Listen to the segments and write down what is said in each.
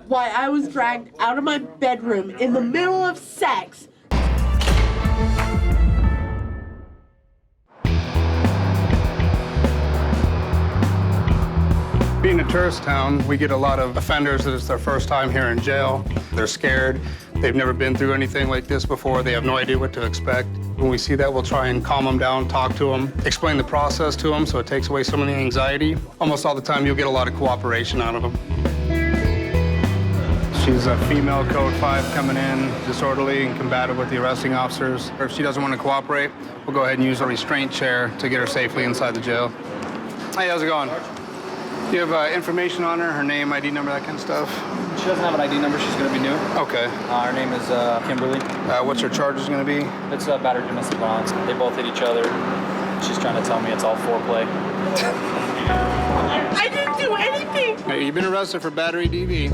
Why I was dragged out of my bedroom in the middle of sex. Being a tourist town, we get a lot of offenders that it's their first time here in jail. They're scared. They've never been through anything like this before. They have no idea what to expect. When we see that, we'll try and calm them down, talk to them, explain the process to them so it takes away some of the anxiety. Almost all the time, you'll get a lot of cooperation out of them. She's a female code 5 coming in, disorderly and combative with the arresting officers. Or if she doesn't want to cooperate, we'll go ahead and use a restraint chair to get her safely inside the jail. Hey, how's it going? Do you have information on her name, ID number, that kind of stuff? She doesn't have an ID number. She's going to be new. Okay. Her name is Kimberly. What's her charges going to be? It's battered domestic violence. They both hit each other. She's trying to tell me it's all foreplay. I didn't do anything. Hey, you've been arrested for battery DV.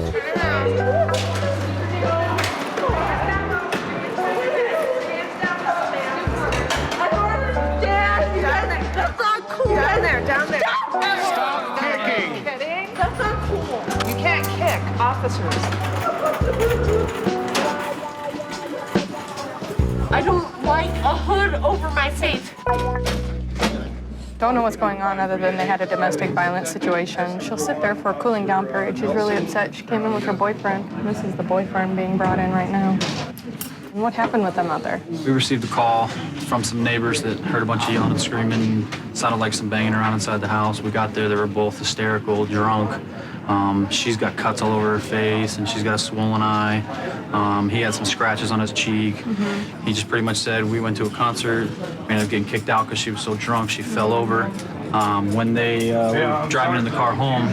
That's not cool. Down there. Stop kicking. Kidding? That's not cool. You can't kick officers. I don't like a hood over my face. Don't know what's going on other than they had a domestic violence situation. She'll sit there for a cooling down period. She's really upset. She came in with her boyfriend. This is the boyfriend being brought in right now. And what happened with them out there? We received a call from some neighbors that heard a bunch of yelling and screaming. Sounded like some banging around inside the house. We got there. They were both hysterical, drunk. She's got cuts all over her face, and she's got a swollen eye. He had some scratches on his cheek. He just pretty much said, we went to a concert. We ended up getting kicked out because she was so drunk, she fell over. When they were driving in the car home,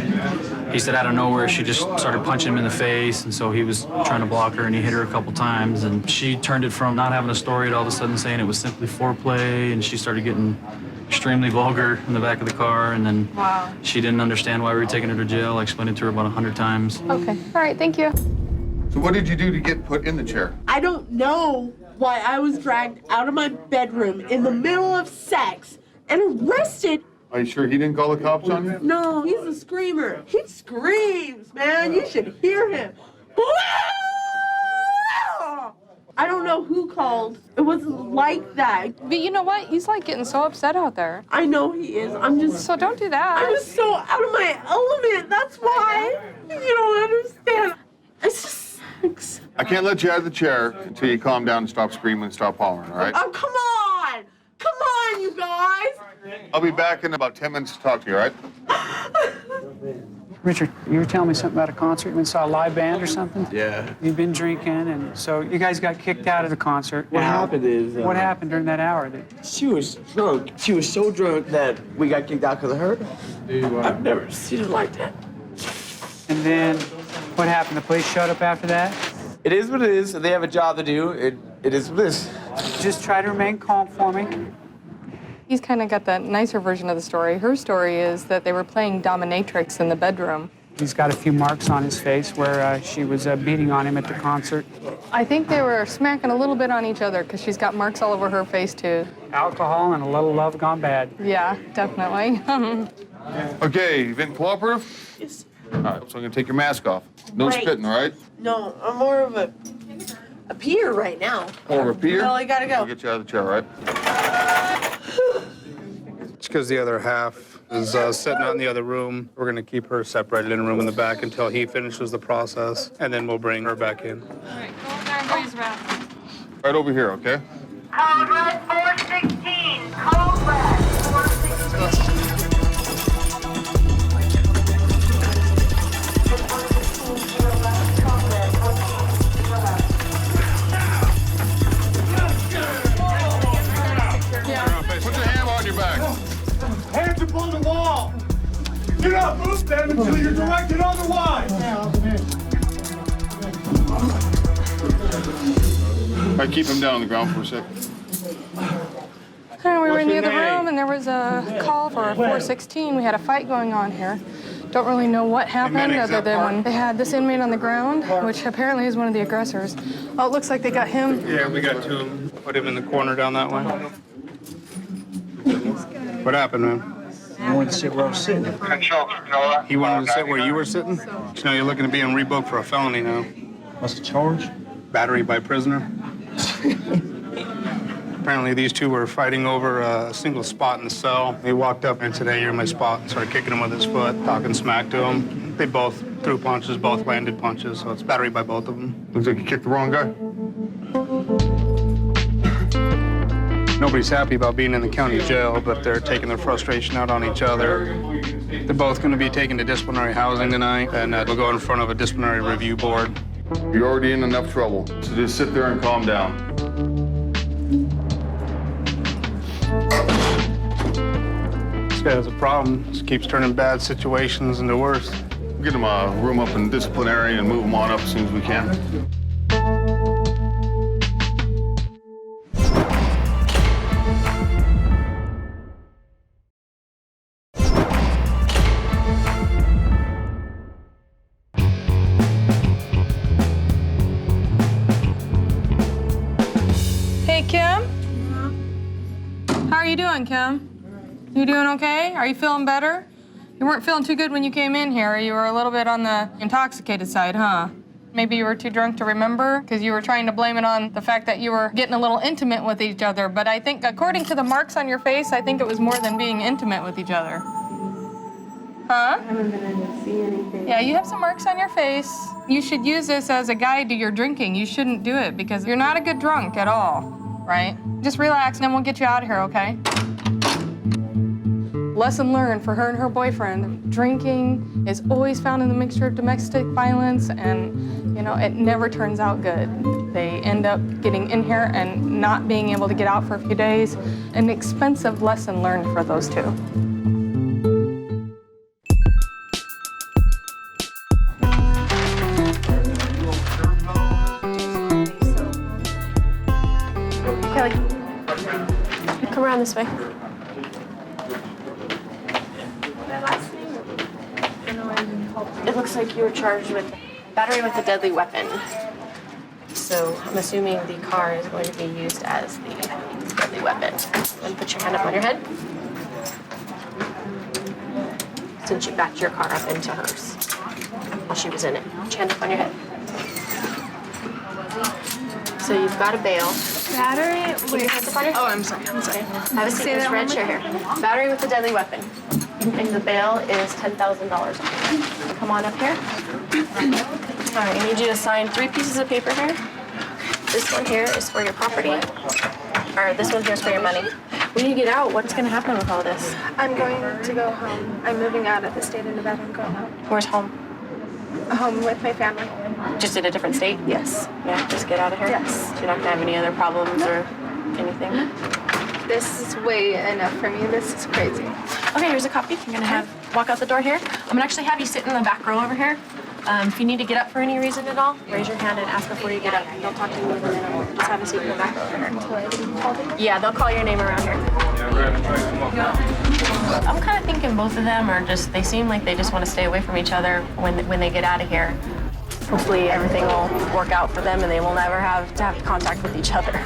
he said out of nowhere, she just started punching him in the face, and so he was trying to block her, and he hit her a couple times, and she turned it from not having a story to all of a sudden saying it was simply foreplay, and she started getting extremely vulgar in the back of the car, and then she didn't understand why we were taking her to jail. I explained it to her about 100 times. Okay, all right, thank you. So what did you do to get put in the chair? I don't know why I was dragged out of my bedroom in the middle of sex and arrested. Are you sure he didn't call the cops on you? No, he's a screamer. He screams, man. You should hear him. I don't know who called. It wasn't like that. But you know what? He's like getting so upset out there. I know he is. So don't do that. I'm just so out of my element. That's why. You don't understand. It's just sex. I can't let you out of the chair until you calm down and stop screaming and stop hollering, all right? Oh, come on. Come on, you guys. I'll be back in about 10 minutes to talk to you, all right? Richard, you were telling me something about a concert. You went and saw a live band or something? Yeah. You've been drinking, and so you guys got kicked out of the concert. What happened is... what happened during that hour? She was drunk. She was so drunk that we got kicked out because of her. I've never seen her like that. And then what happened? The police showed up after that? It is what it is. They have a job to do. It is what it is. Just try to remain calm for me. He's kind of got the nicer version of the story. Her story is that they were playing Dominatrix in the bedroom. He's got a few marks on his face where she was beating on him at the concert. I think they were smacking a little bit on each other because she's got marks all over her face, too. Alcohol and a little love gone bad. Yeah, definitely. Okay, you been cooperative? Yes. All right, so I'm gonna take your mask off. No Right. spitting, all right? No, I'm more of a peer right now. Or a peer? Well, I gotta I'll go. get you out of the chair, all right? It's because the other half is sitting out in the other room. We're going to keep her separated in a room in the back until he finishes the process, and then we'll bring her back in. All right, go over there and go use the bathroom. Right over here, okay? Code red 416. Code red 416. Put your hand on your back. Hands up on the wall! Do not move them until you're directed otherwise! All right, keep him down on the ground for a second. And we were in the other room, and there was a call for a 416. We had a fight going on here. Don't really know what happened other than when they had this inmate on the ground, which apparently is one of the aggressors. Oh, it looks like they got him. Yeah, we got two. Put him in the corner down that way. What happened, man? I wanted to sit where I was sitting. He wanted to sit where you were sitting? You know, you're looking to be in rebooked for a felony now. What's the charge? Battery by prisoner. Apparently, these two were fighting over a single spot in the cell. He walked up and said, "Hey, you're in my spot," and started kicking him with his foot, talking smack to him. They both threw punches, both landed punches, so it's battery by both of them. Looks like you kicked the wrong guy. Nobody's happy about being in the county jail, but they're taking their frustration out on each other. They're both going to be taken to disciplinary housing tonight, and they'll go in front of a disciplinary review board. You're already in enough trouble, so just sit there and calm down. This guy has a problem. Just keeps turning bad situations into worse. Get him a room up in disciplinary and move him on up as soon as we can. Hey, Kim? How are you doing, Kim? You doing okay? Are you feeling better? You weren't feeling too good when you came in here. You were a little bit on the intoxicated side, huh? Maybe you were too drunk to remember because you were trying to blame it on the fact that you were getting a little intimate with each other. But I think, according to the marks on your face, I think it was more than being intimate with each other. Huh? I haven't been able to see anything. Yeah, you have some marks on your face. You should use this as a guide to your drinking. You shouldn't do it because you're not a good drunk at all, right? Just relax and then we'll get you out of here, okay? Lesson learned for her and her boyfriend. Drinking is always found in the mixture of domestic violence, and, you know, it never turns out good. They end up getting in here and not being able to get out for a few days. An expensive lesson learned for those two. Kelly, come around this way. It looks like you were charged with battery with a deadly weapon. So I'm assuming the car is going to be used as the deadly weapon. And put your hand up on your head. Since you backed your car up into hers while she was in it. Put your hand up on your head. So you've got a bail. Battery? Put your hands up on your head. Oh, I'm sorry. Have a seat in this red chair here. Battery with a deadly weapon. And the bail is $10,000. Come on up here. All right, I need you to sign 3 pieces of paper here. This one here is for your property. Or this one here is for your money. When you get out, what's going to happen with all this? I'm going to go home. I'm moving out of the state of Nevada and going home. Where's home? Home with my family. Just in a different state? Yes. Yeah, just get out of here? Yes. So you're not going to have any other problems or anything? This is way enough for me. This is crazy. Okay, here's a copy. You're gonna walk out the door here. I'm gonna actually have you sit in the back row over here. If you need to get up for any reason at all, raise your hand and ask before you get up. Don't talk to me in a minute. Just have a seat in the back row over here. Yeah, they'll call your name around here. I'm kind of thinking both of them are just, they seem like they just want to stay away from each other when they get out of here. Hopefully everything will work out for them and they will never have to have contact with each other.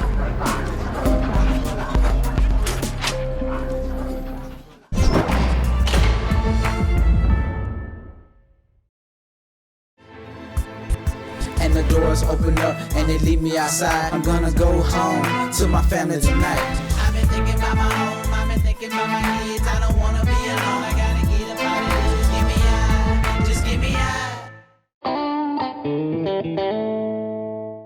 And the doors open up and they leave me outside. I'm gonna go home to my family tonight. I've been thinking about my home, I've been thinking about my kids. I don't wanna be alone, I gotta get up out of here. Just give me out, just give me out.